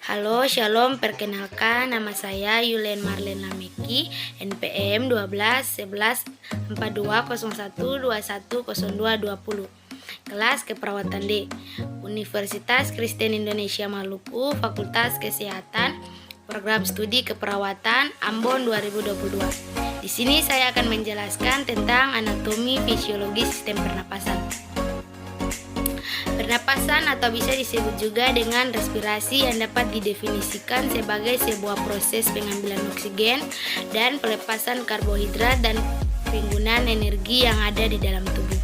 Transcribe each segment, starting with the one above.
Halo, shalom. Perkenalkan, nama saya Yulen Marlen Lameki, NPM 12 11 4201 210220. Kelas Keperawatan D, Universitas Kristen Indonesia Maluku, Fakultas Kesehatan, Program Studi Keperawatan, Ambon 2022. Di sini saya akan menjelaskan tentang anatomi fisiologi sistem pernapasan. Pernapasan atau bisa disebut juga dengan respirasi yang dapat didefinisikan sebagai sebuah proses pengambilan oksigen dan pelepasan karbohidrat dan penggunaan energi yang ada di dalam tubuh.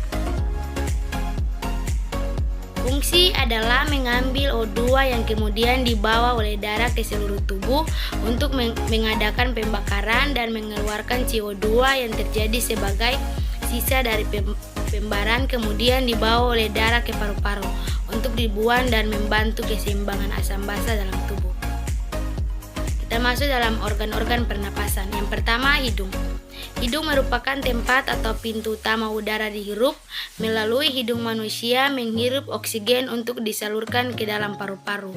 Fungsi adalah mengambil O2 yang kemudian dibawa oleh darah ke seluruh tubuh untuk mengadakan pembakaran dan mengeluarkan CO2 yang terjadi sebagai sisa dari pembaran, kemudian dibawa oleh darah ke paru-paru untuk dibuang dan membantu keseimbangan asam basa dalam tubuh. Kita masuk dalam organ-organ pernapasan. Yang pertama, hidung. Hidung merupakan tempat atau pintu utama udara dihirup. Melalui hidung manusia menghirup oksigen untuk disalurkan ke dalam paru-paru.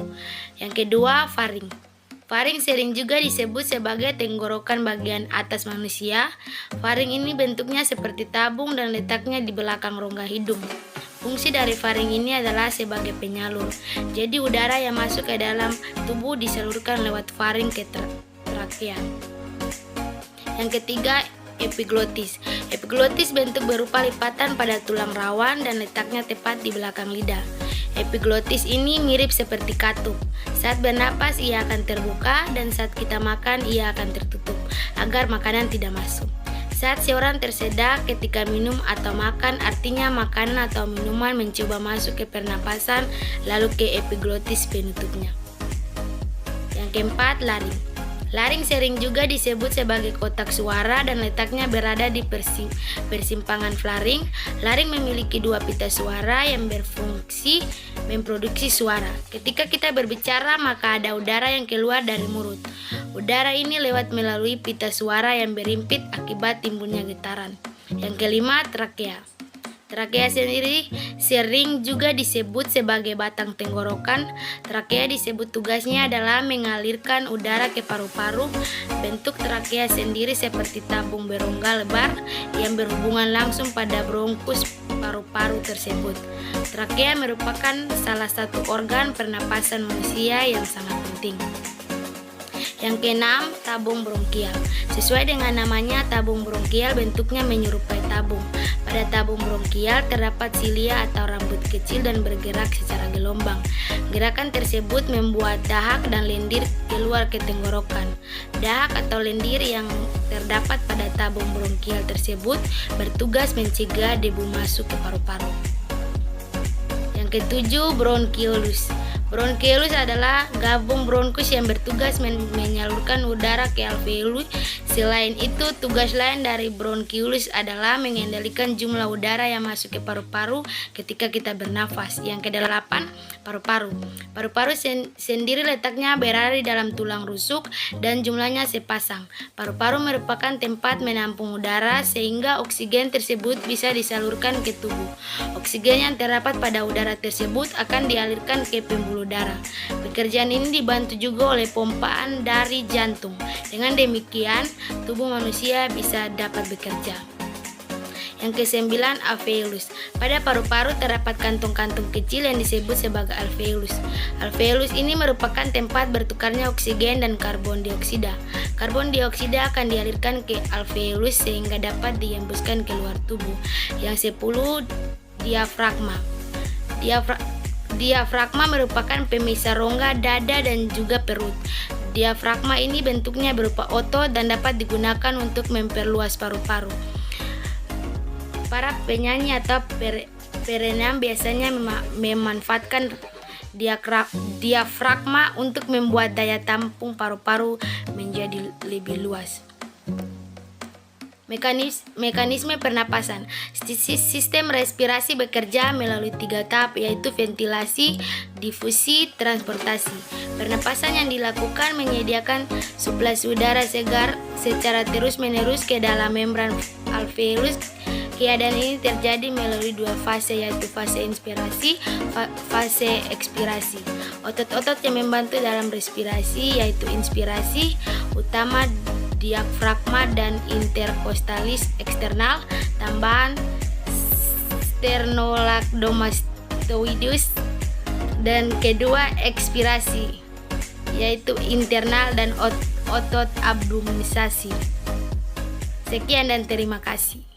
Yang kedua, faring. Faring sering juga disebut sebagai tenggorokan bagian atas manusia. Faring ini bentuknya seperti tabung dan letaknya di belakang rongga hidung. Fungsi dari faring ini adalah sebagai penyalur. Jadi udara yang masuk ke dalam tubuh disalurkan lewat faring ke trakea. Yang ketiga, epiglotis. Epiglotis bentuk berupa lipatan pada tulang rawan dan letaknya tepat di belakang lidah. Epiglotis ini mirip seperti katup. Saat bernapas ia akan terbuka dan saat kita makan ia akan tertutup agar makanan tidak masuk. Saat seorang tersedak ketika minum atau makan, artinya makanan atau minuman mencoba masuk ke pernapasan lalu ke epiglotis penutupnya. Yang keempat, laring. Laring sering juga disebut sebagai kotak suara dan letaknya berada di persimpangan faring. Laring memiliki dua pita suara yang berfungsi memproduksi suara. Ketika kita berbicara, maka ada udara yang keluar dari mulut. Udara ini lewat melalui pita suara yang berimpit akibat timbulnya getaran. Yang kelima, trakea. Trakea sendiri sering juga disebut sebagai batang tenggorokan. Trakea disebut tugasnya adalah mengalirkan udara ke paru-paru. Bentuk trakea sendiri seperti tabung berongga lebar yang berhubungan langsung pada bronkus paru-paru tersebut. Trakea merupakan salah satu organ pernapasan manusia yang sangat penting. Yang keenam, tabung bronkial. Sesuai dengan namanya, tabung bronkial bentuknya menyerupai tabung. Pada tabung bronkial terdapat silia atau rambut kecil dan bergerak secara gelombang. Gerakan tersebut membuat dahak dan lendir keluar ke tenggorokan. Dahak atau lendir yang terdapat pada tabung bronkial tersebut bertugas mencegah debu masuk ke paru-paru. Yang ketujuh, bronkiolus. Bronkiolus adalah gabung bronkus yang bertugas menyalurkan udara ke alveolus. Selain itu, tugas lain dari bronkiolus adalah mengendalikan jumlah udara yang masuk ke paru-paru ketika kita bernafas. Yang kedelapan, paru-paru. Paru-paru sendiri letaknya berada di dalam tulang rusuk dan jumlahnya sepasang. Paru-paru merupakan tempat menampung udara sehingga oksigen tersebut bisa disalurkan ke tubuh. Oksigen yang terdapat pada udara tersebut akan dialirkan ke pembuluh darah. Pekerjaan ini dibantu juga oleh pompaan dari jantung. Dengan demikian, tubuh manusia bisa dapat bekerja. Yang kesembilan, alveolus. Pada paru-paru terdapat kantung-kantung kecil yang disebut sebagai alveolus. Alveolus ini merupakan tempat bertukarnya oksigen dan karbon dioksida. Karbon dioksida akan dialirkan ke alveolus sehingga dapat dihembuskan keluar tubuh. Yang 10, diafragma. Diafragma merupakan pemisah rongga dada dan juga perut. Diafragma ini bentuknya berupa otot dan dapat digunakan untuk memperluas paru-paru. Para penyanyi atau perenang biasanya memanfaatkan diafragma untuk membuat daya tampung paru-paru menjadi lebih luas. Mekanisme pernapasan. Sistem respirasi bekerja melalui 3 tahap, yaitu ventilasi, difusi, transportasi. Pernapasan yang dilakukan menyediakan suplai udara segar secara terus-menerus ke dalam membran alveolus Keadaan ini terjadi melalui dua fase, yaitu fase inspirasi, fase ekspirasi. Otot-otot yang membantu dalam respirasi yaitu inspirasi utama diafragma dan intercostalis eksternal, tambahan sternolactomastoidus, dan kedua ekspirasi yaitu internal dan otot abdominalisasi. Sekian dan terima kasih.